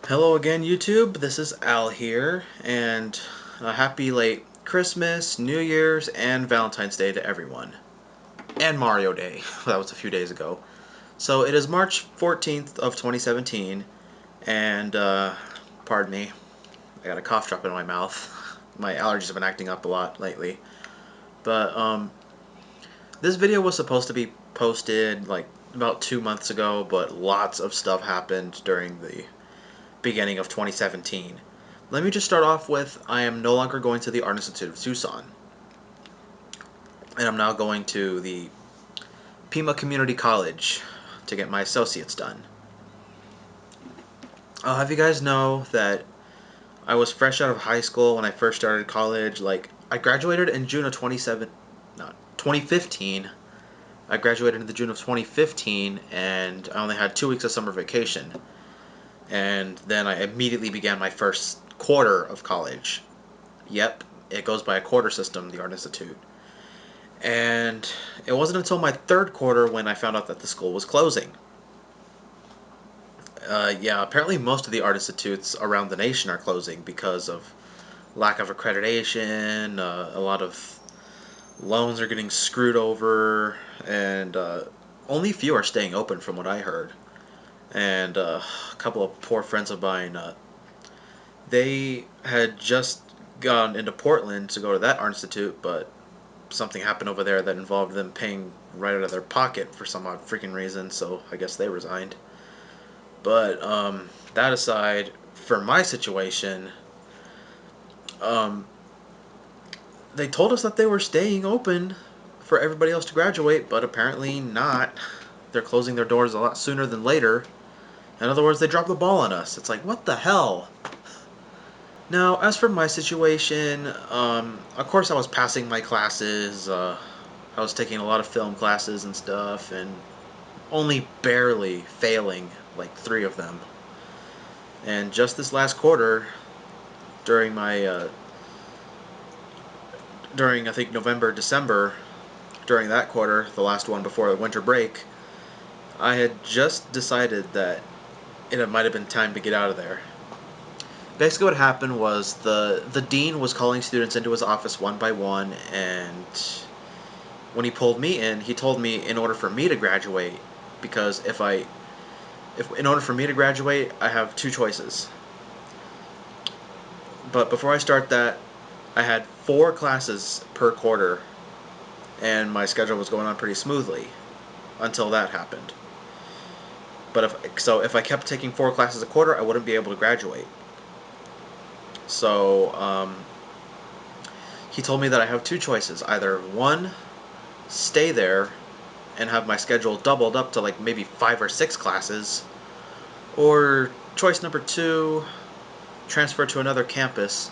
Hello again, YouTube. This is Al here, and a happy late Christmas, New Year's, and Valentine's Day to everyone. And Mario Day. That was a few days ago. So it is March 14th of 2017, and pardon me, I got a cough drop in my mouth. My allergies have been acting up a lot lately. But this video was supposed to be posted like about 2 months ago, but lots of stuff happened during the beginning of 2017. Let me just start off with I am no longer going to the Art Institute of Tucson, and I'm now going to the Pima Community College to get my associates done. I'll have you guys know that I was fresh out of high school when I first started college. Like, I graduated in June of 2015. I graduated in the June of 2015, and I only had 2 weeks of summer vacation. And then I immediately began my first quarter of college. Yep, it goes by a quarter system, the Art Institute. And it wasn't until my third quarter when I found out that the school was closing. Yeah, apparently most of the art institutes around the nation are closing because of lack of accreditation. A lot of loans are getting screwed over, and only few are staying open from what I heard. And a couple of poor friends of mine, they had just gone into Portland to go to that art institute, but something happened over there that involved them paying right out of their pocket for some odd freaking reason, so I guess they resigned. But that aside, for my situation, um, they told us that they were staying open for everybody else to graduate, but apparently not. They're closing their doors a lot sooner than later. In other words, they dropped the ball on us. It's like, what the hell? Now, as for my situation, of course I was passing my classes. I was taking a lot of film classes and stuff, and only barely failing like 3 of them. And just this last quarter, during my during I think November, December, during that quarter, the last one before the winter break, I had just decided that it might have been time to get out of there. Basically, what happened was the dean was calling students into his office one by one, and when he pulled me in, he told me in order for me to graduate, because if in order for me to graduate, I have two choices. But before I start that, I had 4 classes per quarter, and my schedule was going on pretty smoothly until that happened. But if I kept taking 4 classes a quarter, I wouldn't be able to graduate. So he told me that I have two choices: either one, stay there and have my schedule doubled up to like maybe 5 or 6 classes, or choice number two, transfer to another campus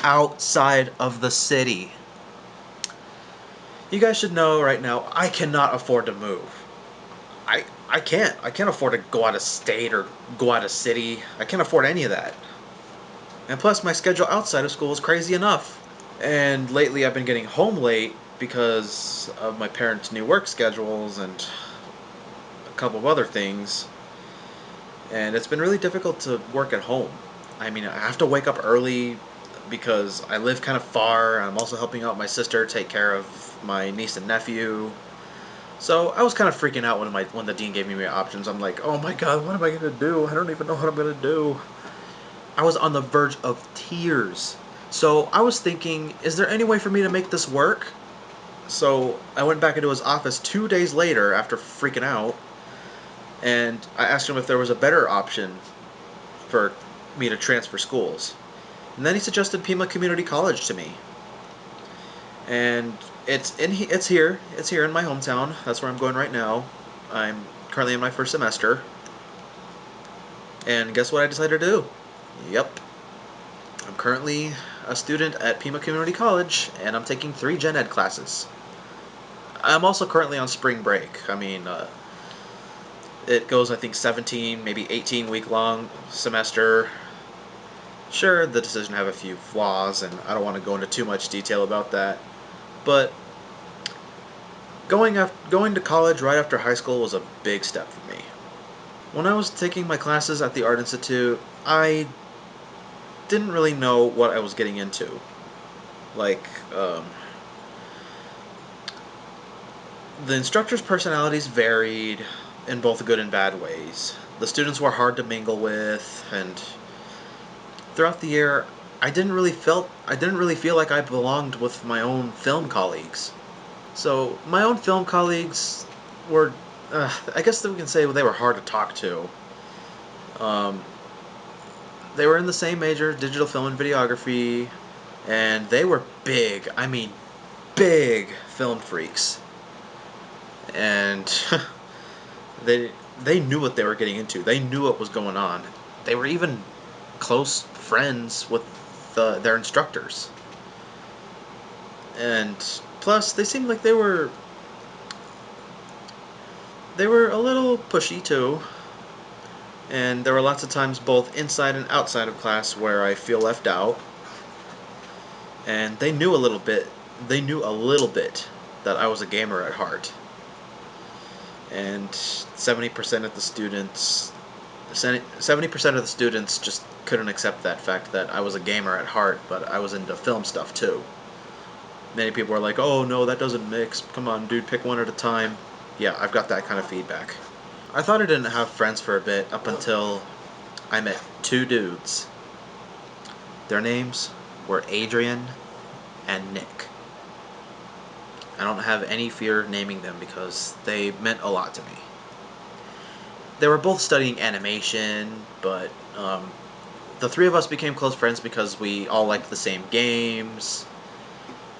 outside of the city. You guys should know right now, I cannot afford to move. I can't. I can't afford to go out of state or go out of city. I can't afford any of that. And plus, my schedule outside of school is crazy enough. And lately, I've been getting home late because of my parents' new work schedules and a couple of other things. And it's been really difficult to work at home. I mean, I have to wake up early because I live kind of far. I'm also helping out my sister take care of my niece and nephew. So I was kind of freaking out when the dean gave me my options. I'm like, oh my god, what am I gonna do? I don't even know what I'm gonna do. I was on the verge of tears. So I was thinking, is there any way for me to make this work? So I went back into his office 2 days later after freaking out, and I asked him if there was a better option for me to transfer schools. And then he suggested Pima Community College to me. And it's here in my hometown. That's where I'm going right now. I'm currently in my first semester. And guess what I decided to do? Yep. I'm currently a student at Pima Community College, and I'm taking 3 gen ed classes. I'm also currently on spring break. I mean, it goes, I think, 17, maybe 18 week long semester. Sure, the decision have a few flaws, and I don't want to go into too much detail about that. But going to college right after high school was a big step for me. When I was taking my classes at the Art Institute, I didn't really know what I was getting into. Like, the instructors' personalities varied in both good and bad ways. The students were hard to mingle with, and throughout the year, I didn't really feel like I belonged with my own film colleagues. So my own film colleagues were, I guess that we can say they were hard to talk to. Um, they were in the same major, digital film and videography, and they were big. I mean, big film freaks. And they they knew what they were getting into. They knew what was going on. They were even close friends with their instructors. And plus, they seemed like they were a little pushy too. And there were lots of times both inside and outside of class where I feel left out. And they knew a little bit. They knew a little bit that I was a gamer at heart. And 70% of the students 70% of the students just couldn't accept that fact that I was a gamer at heart, but I was into film stuff too. Many people were like, "Oh no, that doesn't mix. Come on, dude, pick one at a time." Yeah, I've got that kind of feedback. I thought I didn't have friends for a bit up until I met two dudes. Their names were Adrian and Nick. I don't have any fear naming them because they meant a lot to me. They were both studying animation, but the three of us became close friends because we all liked the same games,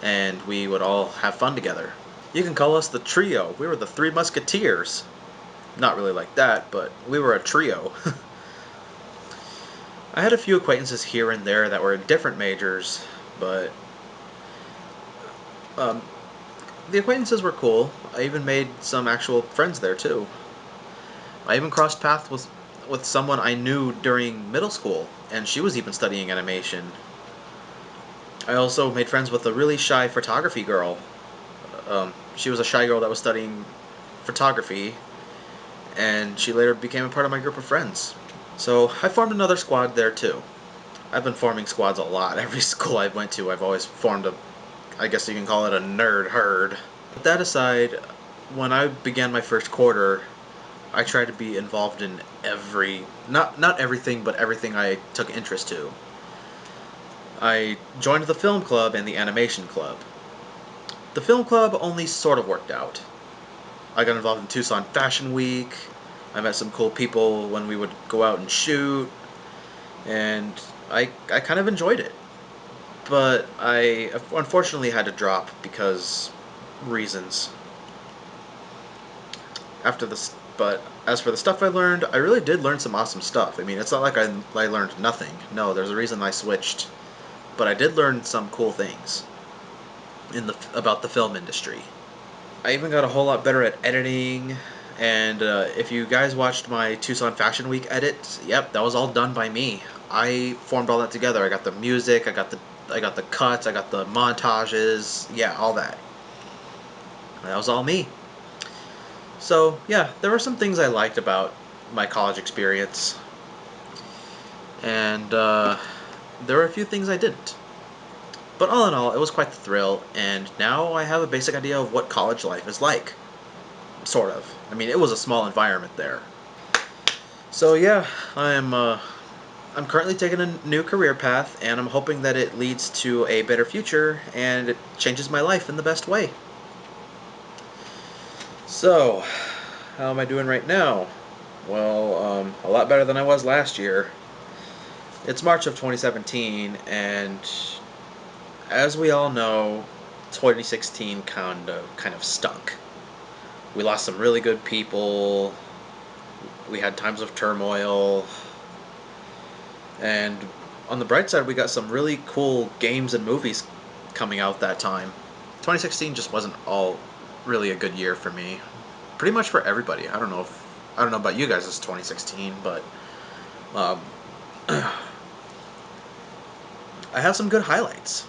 and we would all have fun together. You can call us the trio. We were the Three Musketeers. Not really like that, but we were a trio. I had a few acquaintances here and there that were in different majors, but um, the acquaintances were cool. I even made some actual friends there too. I even crossed paths with someone I knew during middle school, and she was even studying animation. I also made friends with a really shy photography girl. She was a shy girl that was studying photography, and she later became a part of my group of friends. So I formed another squad there too. I've been forming squads a lot. Every school I went to, I've always formed I guess you can call it a nerd herd. But that aside, when I began my first quarter, I tried to be involved in not everything, but everything I took interest to. I joined the film club and the animation club. The film club only sort of worked out. I got involved in Tucson Fashion Week. I met some cool people when we would go out and shoot, and I kind of enjoyed it. But I unfortunately had to drop because reasons. But as for the stuff I learned, I really did learn some awesome stuff. I mean, it's not like I learned nothing. No, there's a reason I switched. But I did learn some cool things about the film industry. I even got a whole lot better at editing. And if you guys watched my Tucson Fashion Week edit, yep, that was all done by me. I formed all that together. I got the music, I got the cuts, I got the montages, yeah, all that. That was all me. So yeah, there were some things I liked about my college experience, and there were a few things I didn't. But all in all, it was quite the thrill, and now I have a basic idea of what college life is like. Sort of. I mean, it was a small environment there. So yeah, I'm currently taking a new career path, and I'm hoping that it leads to a better future and it changes my life in the best way. So, how am I doing right now? Well, a lot better than I was last year. It's March of 2017, and as we all know, 2016 kind of stunk. We lost some really good people. We had times of turmoil, and on the bright side, we got some really cool games and movies coming out that time. 2016 just wasn't all really a good year for me. Pretty much for everybody. I don't know about you guys. It's 2016, but um, I have some good highlights.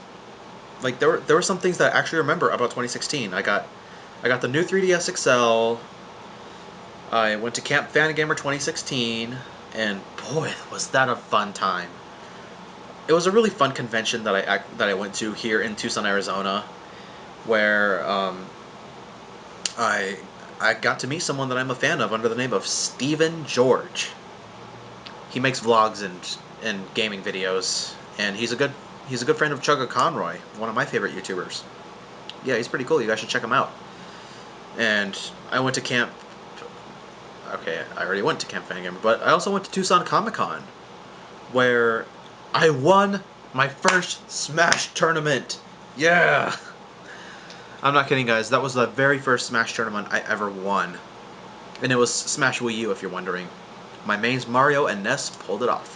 Like there were some things that I actually remember about 2016. I got the new 3DS XL. I went to Camp Fangamer 2016, and boy, was that a fun time. It was a really fun convention that I went to here in Tucson, Arizona, where I I got to meet someone that I'm a fan of under the name of Steven George. He makes vlogs and gaming videos, and he's a good friend of Chugga Conroy, one of my favorite YouTubers. Yeah, he's pretty cool. You guys should check him out. And I went to camp. Okay, I already went to Camp Fangamer, but I also went to Tucson Comic Con, where I won my first Smash tournament. Yeah! I'm not kidding, guys. That was the very first Smash tournament I ever won. And it was Smash Wii U, if you're wondering. My mains Mario and Ness pulled it off.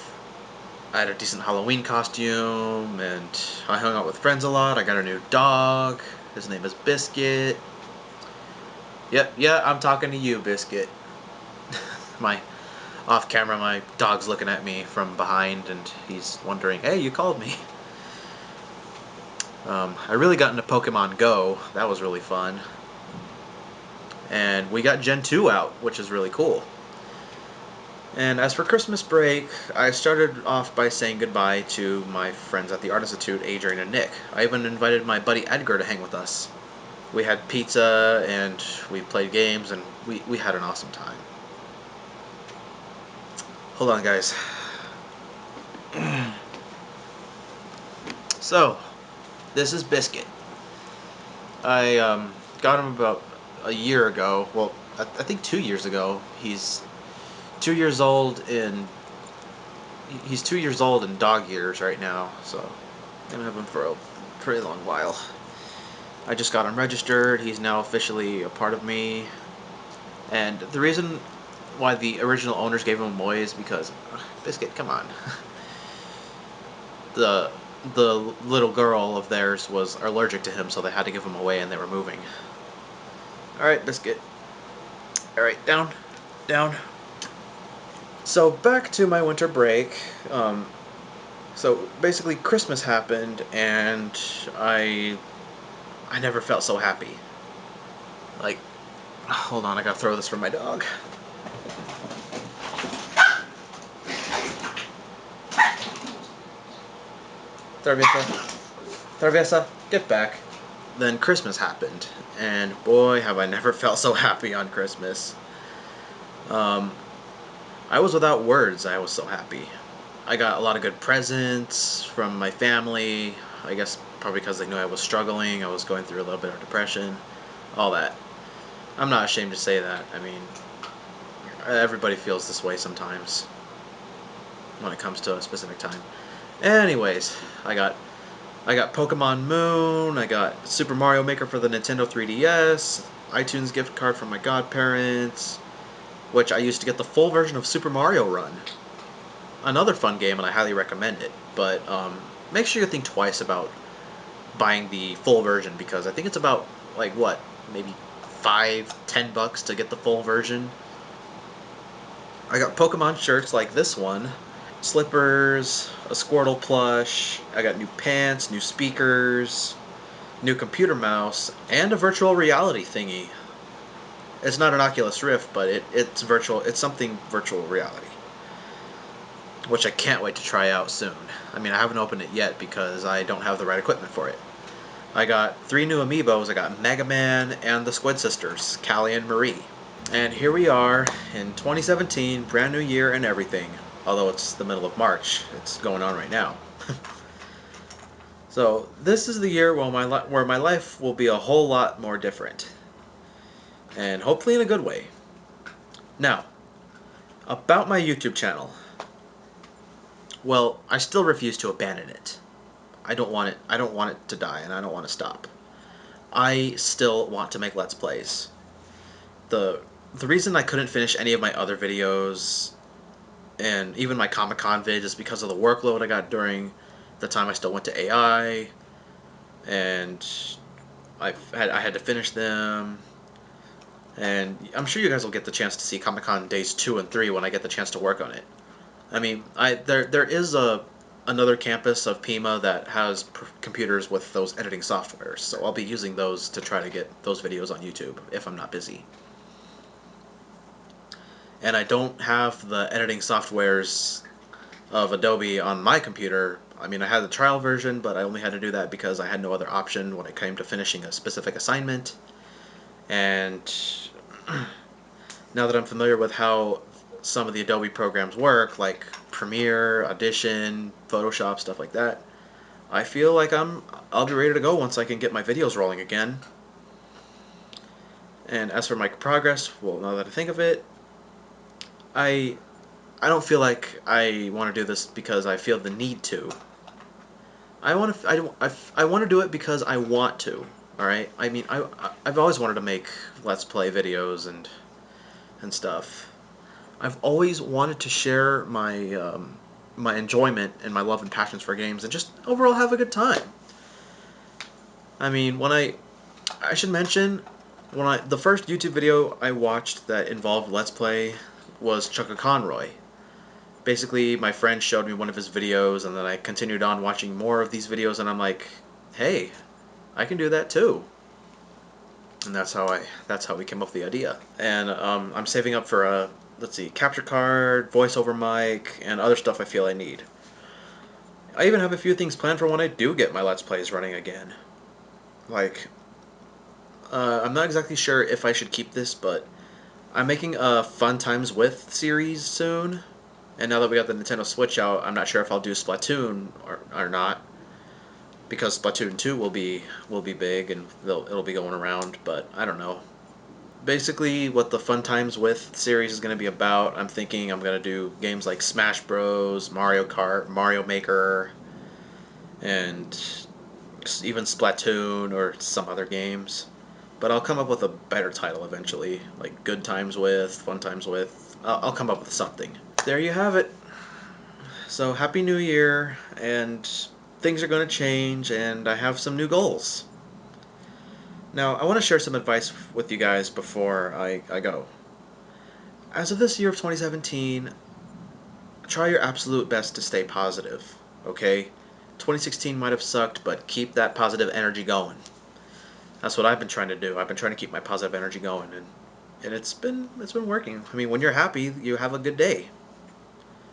I had a decent Halloween costume, and I hung out with friends a lot. I got a new dog. His name is Biscuit. Yep, yeah, I'm talking to you, Biscuit. my Off camera, my dog's looking at me from behind, and he's wondering, hey, you called me. I really got into Pokemon Go. That was really fun. And we got Gen 2 out, which is really cool. And as for Christmas break, I started off by saying goodbye to my friends at the Art Institute, Adrian and Nick. I even invited my buddy Edgar to hang with us. We had pizza, and we played games, and we had an awesome time. Hold on, guys. So, this is Biscuit. I got him about a year ago. Well, I think 2 years ago. He's 2 years old in dog years right now. So I'm gonna have him for a pretty long while. I just got him registered. He's now officially a part of me. And the reason why the original owners gave him away is because Biscuit, come on. the the little girl of theirs was allergic to him, so they had to give him away, and they were moving. All right, Biscuit. All right, down, down. So back to my winter break. So basically, Christmas happened, and I never felt so happy. Like, hold on, I gotta throw this for my dog. Traviesa, Traviesa, get back. Then Christmas happened, and boy, have I never felt so happy on Christmas. Um, I was without words. I was so happy. I got a lot of good presents from my family. I guess probably because they knew I was struggling. I was going through a little bit of depression. All that. I'm not ashamed to say that. I mean, everybody feels this way sometimes when it comes to a specific time. Anyways, I got Pokemon Moon, I got Super Mario Maker for the Nintendo 3DS, iTunes gift card from my godparents, which I used to get the full version of Super Mario Run. Another fun game, and I highly recommend it. But make sure you think twice about buying the full version, because I think it's about like what, maybe $5-10 to get the full version. I got Pokemon shirts like this one, slippers, a Squirtle plush. I got new pants, new speakers, new computer mouse, and a virtual reality thingy. It's not an Oculus Rift, but it's virtual. It's something virtual reality, which I can't wait to try out soon. I mean, I haven't opened it yet because I don't have the right equipment for it. I got 3 new amiibos. I got Mega Man and the Squid Sisters, Callie and Marie. And here we are in 2017, brand new year and everything. Although it's the middle of March, it's going on right now. So this is the year where my life will be a whole lot more different, and hopefully in a good way. Now, about my YouTube channel. Well, I still refuse to abandon it. I don't want it. I don't want it to die, and I don't want to stop. I still want to make Let's Plays. The the reason I couldn't finish any of my other videos and even my Comic Con vid is because of the workload I got during the time I still went to AI, and I had to finish them. And I'm sure you guys will get the chance to see Comic Con days 2 and 3 when I get the chance to work on it. I mean, there is another campus of Pima that has computers with those editing softwares, so I'll be using those to try to get those videos on YouTube if I'm not busy. and I don't have the editing softwares of Adobe on my computer. I mean, I had the trial version, but I only had to do that because I had no other option when it came to finishing a specific assignment. And now that I'm familiar with how some of the Adobe programs work, like Premiere, Audition, Photoshop, stuff like that, I feel like I'll be ready to go once I can get my videos rolling again. And as for my progress, well, now that I think of it, I I don't feel like I want to do this because I feel the need to. I want to do it because I want to. All right. I mean, I've always wanted to make Let's Play videos and stuff. I've always wanted to share my enjoyment and my love and passions for games and just overall have a good time. I mean, I should mention the first YouTube video I watched that involved Let's Play was Chucka Conroy. Basically, my friend showed me one of his videos, and then I continued on watching more of these videos, and I'm like, hey, I can do that too. And that's how we came up with the idea. And I'm saving up for a, let's see, capture card, voiceover mic, and other stuff I feel I need. I even have a few things planned for when I do get my Let's Plays running again. Like, I'm not exactly sure if I should keep this, but I'm making a Fun Times With series soon. And now that we got the Nintendo Switch out, I'm not sure if I'll do Splatoon or not, because Splatoon 2 will be big and it'll be going around, but I don't know. Basically, what the Fun Times With series is going to be about, I'm thinking I'm going to do games like Smash Bros, Mario Kart, Mario Maker, and even Splatoon or some other games. But I'll come up with a better title eventually, like Good Times With, Fun Times With. I'll come up with something. There you have it. So Happy New Year, and things are going to change, and I have some new goals. Now, I want to share some advice with you guys before I go. As of this year of 2017, try your absolute best to stay positive, okay? 2016 might have sucked, but keep that positive energy going. That's what I've been trying to do. I've been trying to keep my positive energy going, and it's been working. I mean, when you're happy, you have a good day.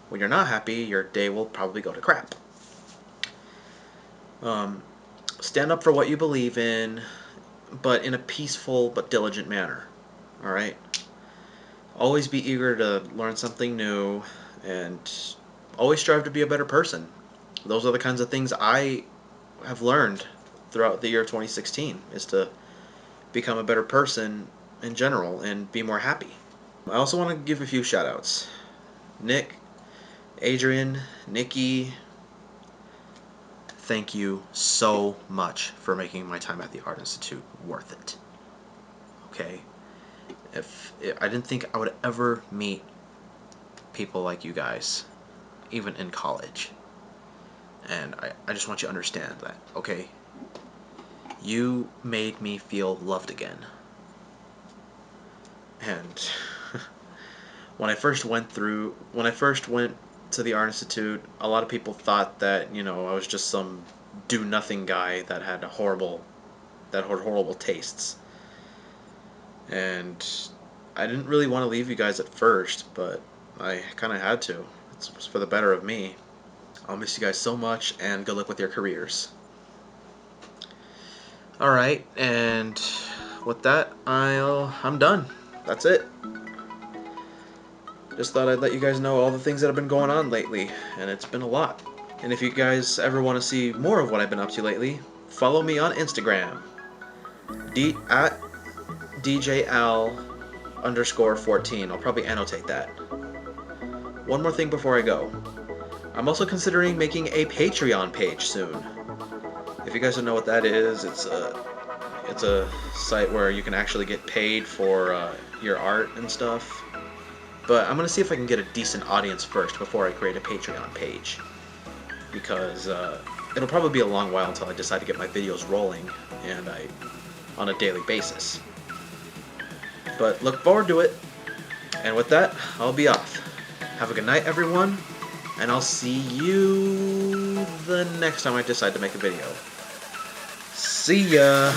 When you're not happy, your day will probably go to crap. Um, Stand up for what you believe in, but in a peaceful but diligent manner. All right? Always be eager to learn something new, and always strive to be a better person. Those are the kinds of things I have learned throughout the year of 2016, is to become a better person in general and be more happy. I also want to give a few shout outs. Nick, Adrian, Nikki, thank you so much for making my time at the Art Institute worth it. Okay? If I didn't think I would ever meet people like you guys, even in college. And I just want you to understand that, okay? You made me feel loved again. And when I first went to the Art Institute, a lot of people thought that, I was just some do nothing guy that had horrible tastes. And I didn't really want to leave you guys at first, but I kind of had to. It's for the better of me. I'll miss you guys so much, and good luck with your careers. Alright, and with that, I'm done. That's it. Just thought I'd let you guys know all the things that have been going on lately, and it's been a lot. And if you guys ever want to see more of what I've been up to lately, follow me on Instagram. At DJL_14. I'll probably annotate that. One more thing before I go. I'm also considering making a Patreon page soon. If you guys don't know what that is, it's a site where you can actually get paid for your art and stuff. But I'm going to see if I can get a decent audience first before I create a Patreon page. Because it'll probably be a long while until I decide to get my videos rolling on a daily basis. But look forward to it. And with that, I'll be off. Have a good night, everyone. And I'll see you the next time I decide to make a video. See ya!